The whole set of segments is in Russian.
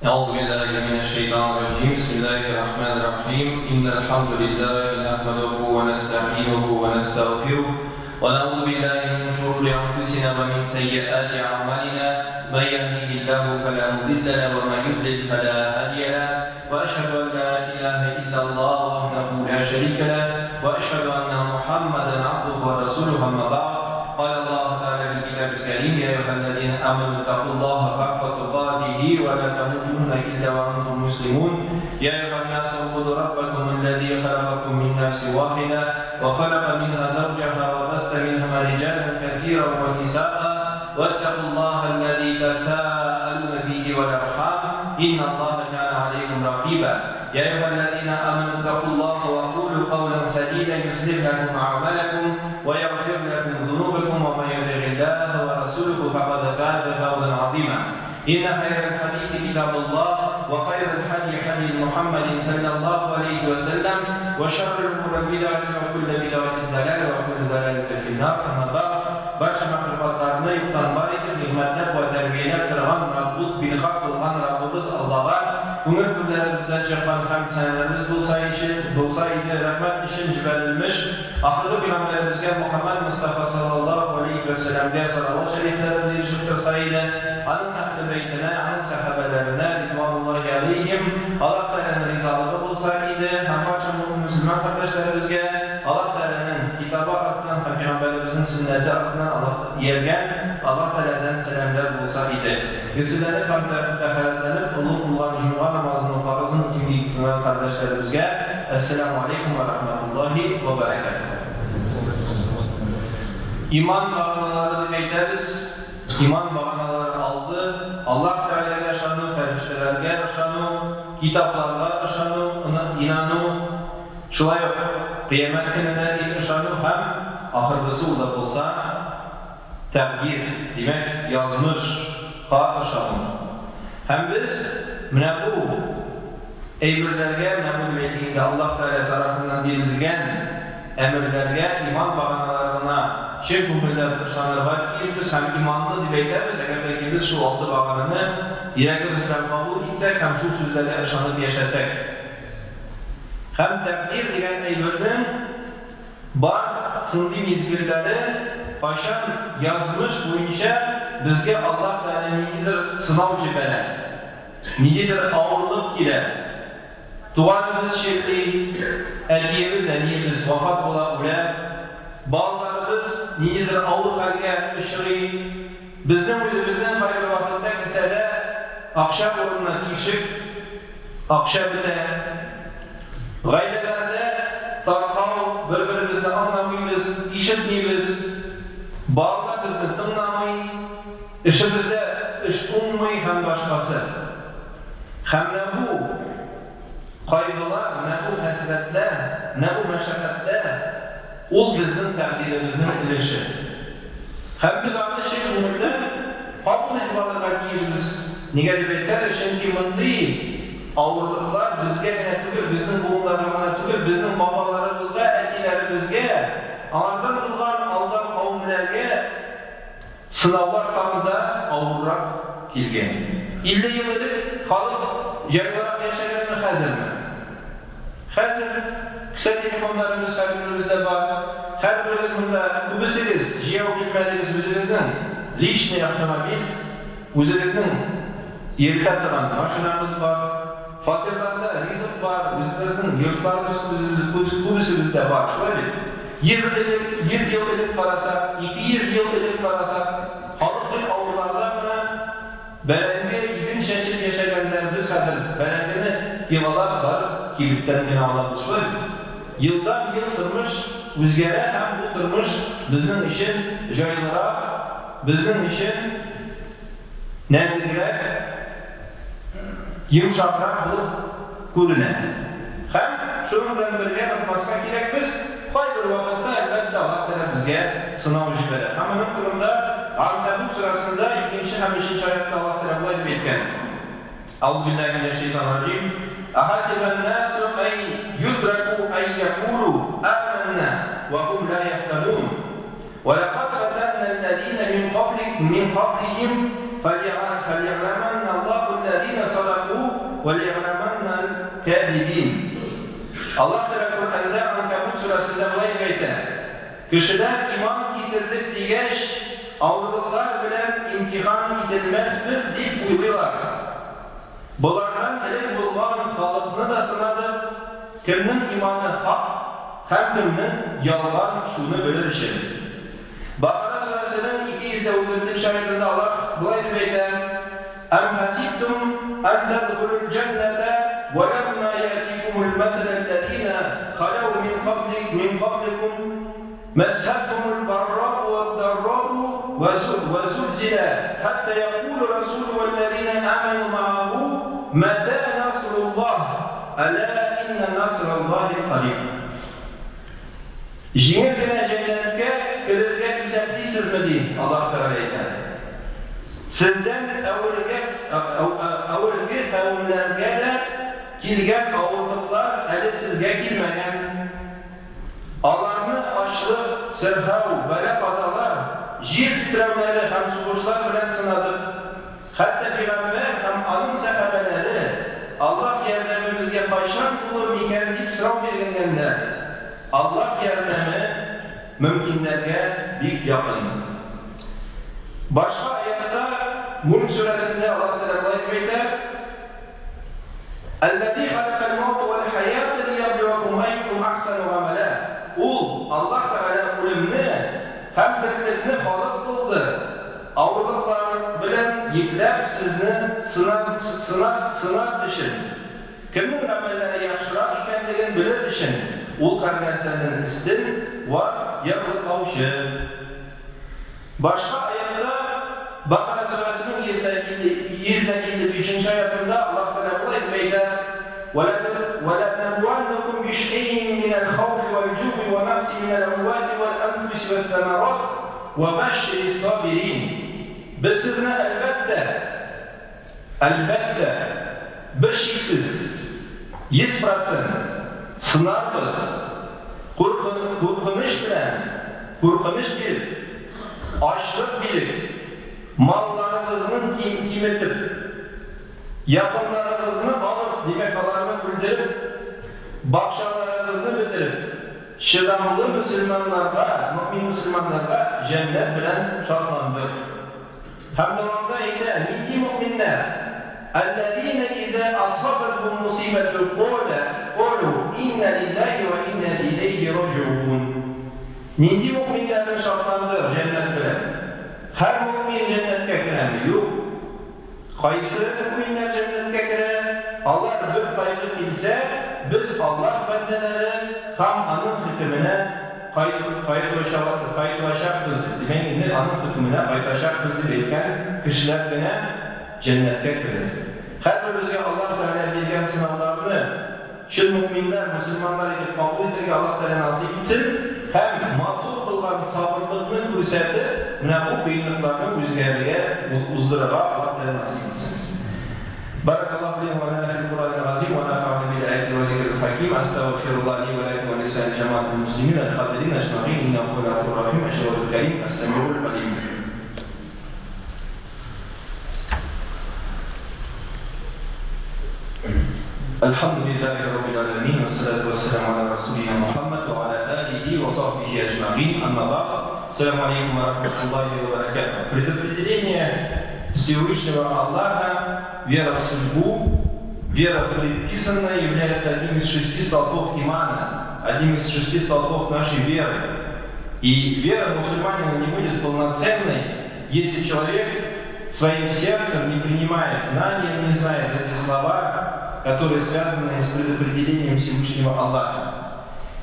أعوذ بالله من الشيطان الرجيم. بسم الله الرحمن الرحيم. إن الحمد لله نحمده ونستعينه ونستغفره ونعوذ بالله من شرور أنفسنا ومن سيئات أعمالنا. من يهده الله فلا مضل له ومن يضلل فلا هادي له. وأشهد أن لا إله إلا الله وحده لا شريك له وأشهد أن محمدا عبده ورسوله. أما بعد، قال الله تعالى في الكتاب الكريم: يا أيها الذين آمنوا اتقوا الله حق تقاته ولا تموتن إلا وأنتم مسلمون. يا أيها الناس اعبدوا ربكم الذي خلقكم من نفس واحدة وخلق منها زوجها وبث منهما رجالا كثيرا ونساء واتقوا الله الذي تساءلون به والأرحام إن الله كان عليكم رقيبا. يا أيها الذين آمنوا اتقوا الله وقولوا قولا سديدا يصلح لكم أعمالكم ويغفر لكم ذنوبكم ومن يطع الله ورسوله فقد فاز فوزا عظيما. إن خير الحديث كتاب الله وخير الهدي هدي محمد صلى الله عليه وسلم وشر الأمور بدعة وكل بدعة ضلالة وكل ضلالة في النار. أما بعد، barcha mahluqotlarni yo'qdan bor etib ne'matlab va tarbiyalab turgan ma'bud bilhaq bo'lgan Rabbimiz Allohga umr kunlarimizdan chiqqan hamd sanalarimiz bo'lsa edi. Rahmat ishin jibarilmish oxirgi payg'ambarimizga Muhammad Mustafa sallallohu alayhi vasallamga salovat shariflarimiz yetishib tursa edi. Uning ahli baytine, uning sahabalarına ridvanullahi alayhim Allah Teala'nın rizalығы bo'lsa edi. Barcha musulmon qardoshlarımizga Allah Teala'nın kitabı ardından, Peygamberimizin sünneti ardından Allah Teala'dan selamlar bo'lsa edi. Sizlerle taharatlanıp ulug' cuma namazının farzını kılgan kardeşlerimizge Esselamu Aleyküm ve Rahmetullahi ve Berekatuhu. İman bağlanaları bekleriz. İman bağlanaları aldı. Allah Teala'ya şanı, feriştelerge şanı, kitaplarga şanı, inanı. Şulay kıyamet gününe şanı hem ahırgısı ula olsa takdir demek yazmış qar şanı. Hem biz bu emirlerge, bu belirginde Allah Teala tarafından bildirgen emirlerge, iman bağlanalarına şey kumullar şanlar var ki biz hem imanlı dibeylerimiz eğer ki biz şu altı bağlanını yüreğimizden kabul etsek hem şu sözlerle yaşanıp yaşasak hem takdir degen emirinin var şundi mizgirleri kaşan yazmış boyunca bizge Allah Teala nigidir sınav cibele nigidir ağırlık ile tuğanımız şekli eliyemiz eliyemiz vafat ola ule bağlarımız niyedir ağır halge ışığı bizden özümüzden hayırlı vakitte kisede akşam oruna kişik akşamda gayrelerde tarqav birbirimizde anlamayız, işitmeyiz bağlar bizde tınlamayı işimizde iş olmayı hem başkası hem ne bu kaygılar, ne bu hasretler, ne bu meşakkatler ol bizden takdirimizden ilişi. Hem biz aynı şey umurda kabul etmalar belki nege deb aytsak, çünkü bunday ağırlıklar bizge gene tugul, bizning buğularına tugul, bizning babalarımızga, etilerimizge, anadan kılgan aldan kavimlerge sınavlar tağında ağırrak kelgen. İlde yıllık halık jargırak yaşayan mı hazır mı? Hazır. Kısa telefonlarımız her birimizde var. Her birimiz bunda kubisiz, jiyov bilmediğiniz özünüzden lişni avtomobil, özünüzden yerinde duran maşinamız var. Fakirlerde rizq var, özünüzden yurtlarımız kubisimizde var. Şöyle 100 yıl edip karasak, 200 yıl edip karasak, halkın avrularda belenge yedin şeşit yaşayanlar biz hazır. Belengeni kivalar var, kibitten yine ağlamız var. Yıldan yıl durmuş, üzgere hem bu durmuş bizden işin jaylırak, bizden işin nezirek, yumuşakrak bulup görünen. Hem şunun bilen birge bakmasına gerek biz, hay bir vakitte elbette Allah Teala bizge sınav jibere. Hem onun durumda Al-Tabuk sırasında ikinci hem işinci ayette Allah Teala bu edip etken. Euzubillahimineşşeytanirracim. أحسب الناس أن يتركوا أن يقولوا آمنا وهم لا يفتنون ولقد فتنا الذين من قبلهم فليعلمن الله الذين صدقوا وَلِيَعْلَمَنَّ الْكَاذِبِينَ. Allah Teala Kur'an'da Ankabut surasında bulay gayta. Kişiler iman getirdik digeç, ağırlıklar bilen imtihan edilmezmiz deyip uydular. Bulardan ilim bulgan halıkını da sınadı. Kimnin imanı hak, hem kimnin yalgan şunu bölür için. Bakara surasının 214. ayetinde Allah bulay demeyden اَمْ حَسِبْتُمْ اَنْ تَدْخُلُوا الْجَنَّةَ وَلَمَّا يَأْتِكُمُ الْمَثَلَ الَّذ۪ينَ خَلَوْا مِنْ قَبْلِكُمْ مَسَّتْهُمُ الْبَرَّاءُ وَالضَّرَّاءُ وَزُلْزِلُوا حَتَّى يَقُولَ الرَّسُولُ وَالَّذ۪ينَ آمَنُوا مَعَهُ مَتَى نَصْرُ اللّٰهِ أَلَا إِنَّ نَصْرَ اللّٰهِ قَرِيبٌ. Жеңілгіне жәннәтке кірерге есептейсіз ме дейін Allah Teala айтады. Sizden әуелгі қауымларға да келген ауырлықлар әлі сізге келмеген. Аларны ашлық, сырхау, бәлә қазалар, жер титіреулері һәм суғышлар белән сынадық. Хәтта Пeygamber һәм аның сәхабәләре Allah ярдәмебезгә кайчан булыр микән дип сорау биргәндә, Allah ярдәме мөмкиннәргә бик якын. Başka ayette Mulk suresinde Allah Teala ayette "Ellezî halakal mevte vel hayâte liyebluvekum eyyukum ahsanu amela." Allah Teala ölümni hem dirlikni xalq kıldı. Ağırlıklar bilen yüklep sizni sınar için. Kimin amelleri yaxşırak ekenligini bilir için. Her narsadan istin ve yarlıqlavşı. Başka ayette Bakara suresinin 155. ayetinde Allah Teala bulay demeyde وَلَنَبْلُوَنَّكُمْ بِشَيْءٍ مِنَ الْخَوْفِ وَالْجُوعِ وَنَقْصٍ مِنَ الْأَمْوَالِ وَالْأَنْفُسِ وَالثَّمَرَاتِ وَبَشِّرِ الصَّابِرِينَ. Biz sizinle elbette beşiksiz 100% sınarız. Korkunç bir açlık bilip, mallarınızın kıymetip, yakınlarınızını alıp, demekalarını bildirip, bakşalarınızını bildirip, şidamlı Müslümanlarga, mümin Müslümanlarga cennet bilen şartlandır. Hem devamda ile nidi müminler, اَلَّذ۪ينَ اِذَا أَصَابَتْهُمْ مُصِيبَةٌ قَالُوا اِنَّ لِلّٰهِ وَاِنَّا اِلَيْهِ رَاجِعُونَ. Nidi müminlerin şartlandır cennet bilen. Her mümin cennetke girer mi? Yok. Kaysı müminler cennetke girer. Allah bir kaygı bilse, biz Allah bendeleri hem anın hükmüne kayıtlaşakız. Demek ki anın hükmüne kayıtlaşakız deyken kişiler yine cennetke girer. Her birimizge Allah Teala bilgen sınavlarını şu müminler, Müslümanlar edip kabul edirge Allah Teala nasip etsin. Hem matur kılgan sabırlığını gösterdi, bu kıyınlıklarını üzerine uzdırığa Allah Teala nasip etsin. Barakallahu liye ve lana fil Kur'anil azim ve nafa'ani bil ayati ve zikril hakim. Estağfirullah li ve lekum ve lisani cemaatil muslimin el hadirin ecma'in innehu ghafurur rahim eşhedul kerim es-semi'ul alim. Elhamdülillahi Rabbil alemin ve salatu ve selamu ala Resulina Muhammed ve ala alihi ve sahbihi ecma'in. Amma ba'd. Assalamu alaikum wa rahmatullahi wa barakatuh. Предопределение Всевышнего Аллаха, вера в судьбу, вера предписанная, является одним из 6 столпов имана, одним из 6 столпов нашей веры. И вера мусульманина не будет полноценной, если человек своим сердцем не принимает знания, не знает эти слова, которые связаны с предопределением Всевышнего Аллаха.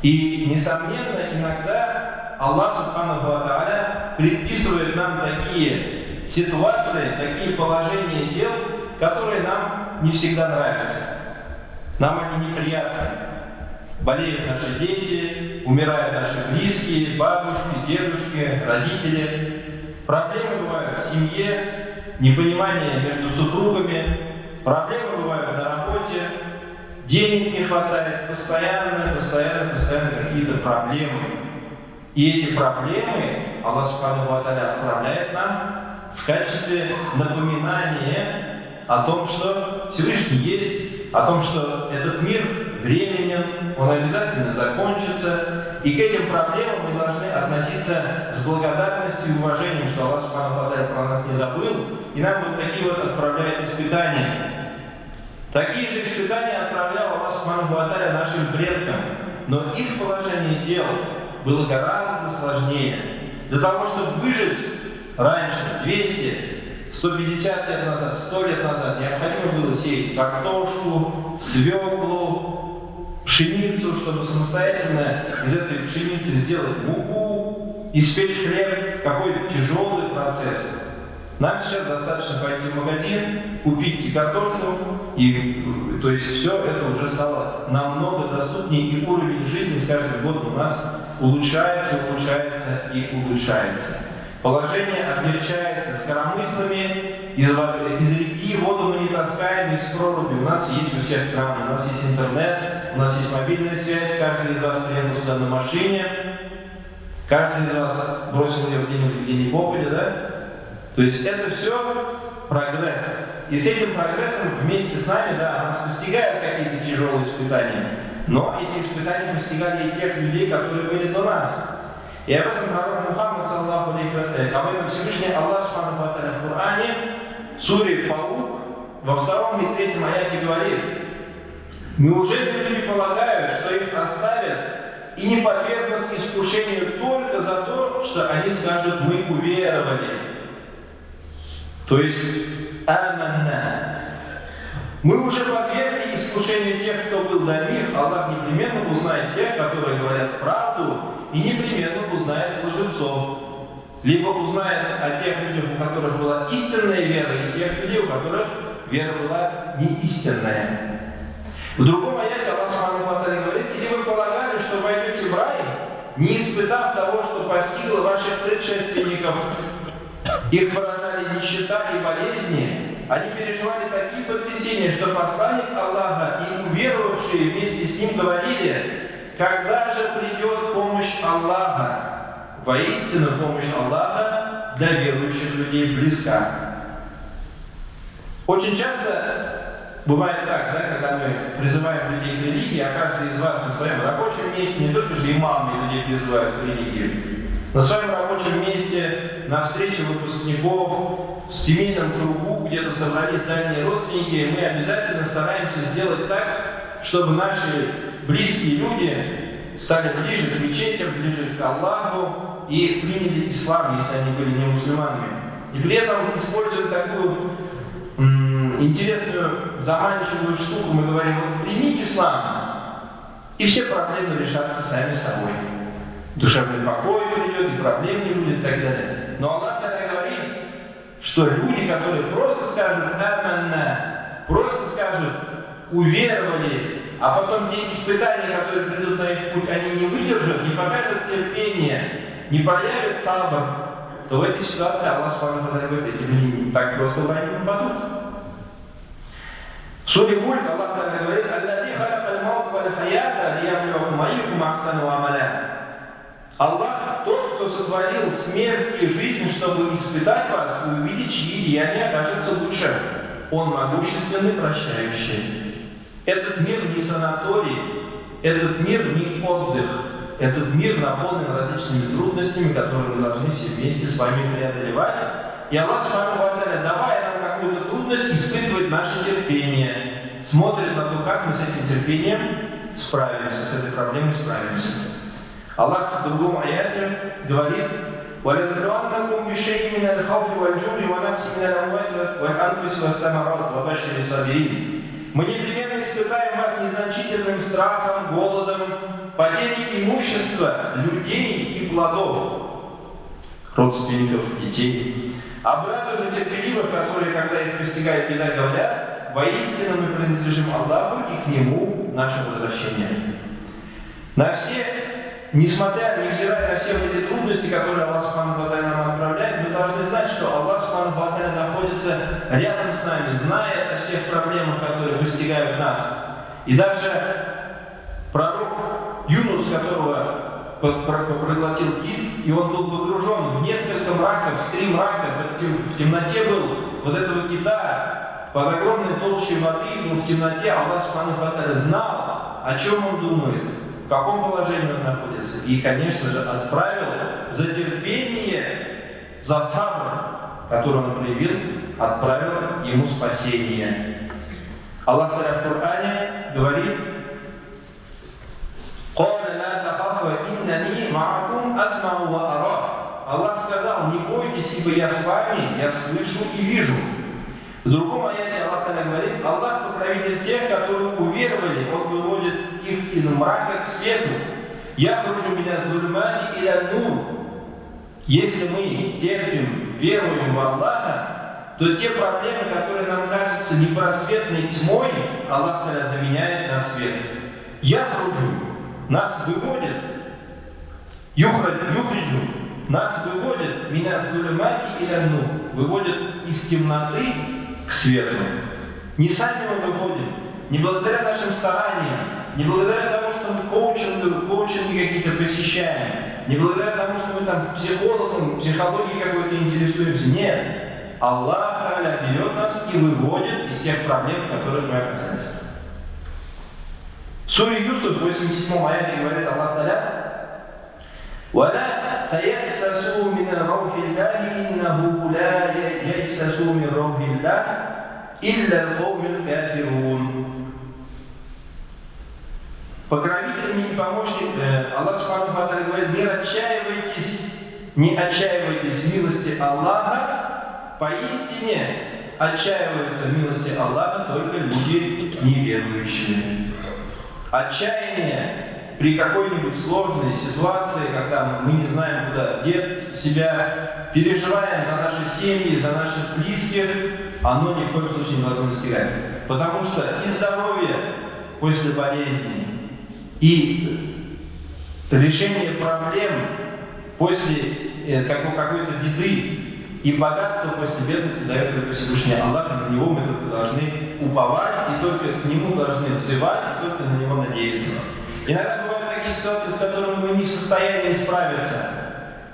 И, несомненно, иногда Аллах Субханаху ва Тааля предписывает нам такие ситуации, такие положения дел, которые нам не всегда нравятся. Нам они неприятны. Болеют наши дети, умирают наши близкие, бабушки, дедушки, родители. Проблемы бывают в семье, непонимание между супругами, проблемы бывают на работе, денег не хватает, постоянно какие-то проблемы. И эти проблемы Аллах Субханаху ва Тааля отправляет нам в качестве напоминания о том, что Всевышний есть, о том, что этот мир временен, он обязательно закончится, и к этим проблемам мы должны относиться с благодарностью и уважением, что Аллах Субхану ва Тааля про нас не забыл, и нам вот такие вот отправляет испытания. Такие же испытания отправлял Аллах Субхану ва Тааля нашим предкам, но их положение дел было гораздо сложнее. Для того, чтобы выжить раньше, 200, 150 лет назад, 100 лет назад, необходимо было сеять картошку, свеклу, пшеницу, чтобы самостоятельно из этой пшеницы сделать муку, испечь хлеб. Какой тяжелый процесс. Нам сейчас достаточно пойти в магазин, купить и картошку, и то есть все это уже стало намного доступнее, и уровень жизни с каждым годом у нас улучшается, улучшается и улучшается. Положение облегчается. С коромыслами из реки воду мы не таскаем, из проруби. У нас есть у всех краны, у нас есть интернет, у нас есть мобильная связь, каждый из вас приехал сюда на машине, каждый из вас бросил ее где-нибудь, где ни попадя, да? То есть это все прогресс. И с этим прогрессом вместе с нами, да, нас постигают какие-то тяжелые испытания. Но эти испытания постигали и тех людей, которые были до нас. И об этом пророк Мухаммад, об этом Всевышний Аллах Субхану ва Тааля в Коране, в суре Паук, во 2 и 3 аяте говорит: неужели люди полагают, что их оставят и не подвергнут искушению только за то, что они скажут: мы уверовали? То есть, аманна. Мы уже подвергли искушению тех, кто был до них. Аллах непременно узнает тех, которые говорят правду, и непременно узнает лжецов. Либо узнает о тех людях, у которых была истинная вера, и тех людей, у которых вера была не истинная. В другом аяте Аллах Субхану ва Тааля говорит: или вы полагали, что войдете в рай, не испытав того, что постигло ваших предшественников? Их поражали нищета и болезни, они переживали такие потрясения, что посланник Аллаха и уверовавшие вместе с ним говорили: когда же придет помощь Аллаха? Воистину помощь Аллаха для верующих людей близка. Очень часто бывает так, да, когда мы призываем людей к религии, а каждый из вас на своем рабочем месте, не только же имамы людей призывают к религии, на своем рабочем месте, на встрече выпускников, в семейном кругу, где-то собрались дальние родственники, мы обязательно стараемся сделать так, чтобы наши близкие люди стали ближе к мечетям, ближе к Аллаху и приняли ислам, если они были не мусульманами. И при этом используем такую интересную, заманчивую штуку, мы говорим: вот прими ислам, и все проблемы решатся сами собой. Душевный покой придет, и проблем не будет, и так далее. Но Аллах тогда говорит, что люди, которые просто скажут «аманна», просто скажут «уверовали», а потом те испытания, которые придут на их путь, они не выдержат, не покажут терпения, не проявят сабр, то в этой ситуации Аллах Субхану ва Тааля говорит: эти люди так просто в рай не попадут. В суре Мульк Аллах Тааля говорит: «Аллази халакал маут валь хаята лияблювакум айюкум ахсану амаля». Аллах тот, кто сотворил смерть и жизнь, чтобы испытать вас и увидеть, чьи деяния окажутся лучше. Он могущественный, прощающий. Этот мир не санаторий, этот мир не отдых. Этот мир наполнен различными трудностями, которые мы должны все вместе с вами преодолевать. И Аллах Субхану ва Тааля, давая нам какую-то трудность, испытывает наше терпение, смотрит на то, как мы с этим терпением справимся, с этой проблемой справимся. Аллах в другом аяте говорит: وَلَنَبْلُوَنَّكُمْ بِشَيْءٍ مِنَ الْخَوْفِ وَالْجُوعِ وَنَقْصٍ مِنَ الْأَمْوَالِ وَالْأَنفُسِ وَالثَّمَرَاتِ وَبَشِّرِ الصَّابِرِينَ. Мы непременно испытаем вас незначительным страхом, голодом, потерей имущества, людей и плодов, родственников, детей. Обрадуй же терпеливых, которые, когда их постигает беда, говорят: воистину мы принадлежим Аллаху, и к Нему наше возвращение. На все, невзирая на все эти трудности, которые Аллах Субхану ва Тааля нам отправляет, мы должны знать, что Аллах Субхану ва Тааля находится рядом с нами, знает о всех проблемах, которые постигают нас. И даже пророк Юнус, которого проглотил кит, и он был погружен в несколько мраков, в 3 мрака, в темноте был вот этого кита, под огромной толщей воды, был в темноте, Аллах Субхану ва Тааля знал, о чем он думает, в каком положении он находится. И, конечно же, отправил за терпение, за сабр, который он проявил, отправил ему спасение. Аллах в Коране говорит: Аллах сказал: не бойтесь, ибо я с вами, я слышу и вижу. В другом аяте Аллах говорит: Аллах покровитель тех, которые уверовали, Он выводит их из мрака к свету. Я хруджу меня зульмати иля нур. Если мы терпим, веруем в Аллаха, то те проблемы, которые нам кажутся непросветной тьмой, Аллах заменяет на свет. Я хруджу, нас выводит, юхриджу, нас выводит, меня зульмати иля нур, выводит из темноты к свету. Не сами мы выходим, не благодаря нашим стараниям, не благодаря тому, что мы коучинги какие-то посещаем, не благодаря тому, что мы там психологом, психологией какой-то интересуемся. Нет. Аллах берет нас и выводит из тех проблем, в которых мы оказались. В суре Юсуф, в 87 аяте говорит Аллах Та'аля: وَلَا تَيَأْسَسُوا مِنْ رَوْحِ اللَّهِ إِنَّهُ لَا يَيْسَسُ مِنْ رَوْحِ اللَّهِ إِلَّا الْقَوْمُ الْكَافِرُونَ. Покровитель и помощник, Аллах Субхану ва Тааля говорит: не отчаивайтесь в милости Аллаха, поистине отчаиваются в милости Аллаха только люди неверующие. Отчаяние при какой-нибудь сложной ситуации, когда мы не знаем, куда деть себя, переживаем за наши семьи, за наших близких, оно ни в коем случае не должно стирать. Потому что и здоровье после болезни, и решение проблем после какой-то беды, и богатство после бедности дает только Всевышний Аллах, и на него мы только должны уповать, и только к нему должны взывать, и только на него надеяться. Иногда бывают такие ситуации, с которыми мы не в состоянии справиться.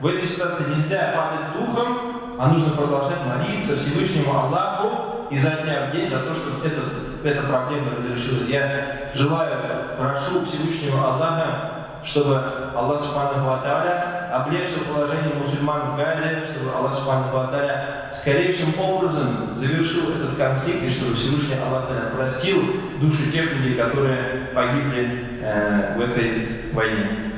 В этой ситуации нельзя падать духом, а нужно продолжать молиться Всевышнему Аллаху изо дня в день за то, чтобы эта проблема разрешилась. Я желаю, прошу Всевышнего Аллаха, чтобы Аллах Субхану ва Тааля облегчил положение мусульман в Газе, чтобы Аллах Субхану ва Тааля скорейшим образом завершил этот конфликт, и чтобы Всевышний Аллах простил души тех людей, которые погибли в этой войне.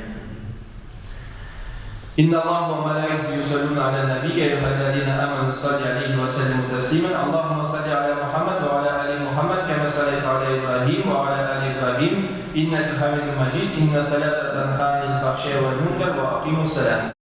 إن الله وملائكته يصلون على النبي يا أيها الذين آمنوا صلوا عليه وسلموا تسليما اللهم صل على محمد وعلى آل محمد كما صليت على إبراهيم وعلى آل إبراهيم إنك حميد مجيد إن الصلاة تنهى عن الفحشاء والمنكر وأقيموا الصلاة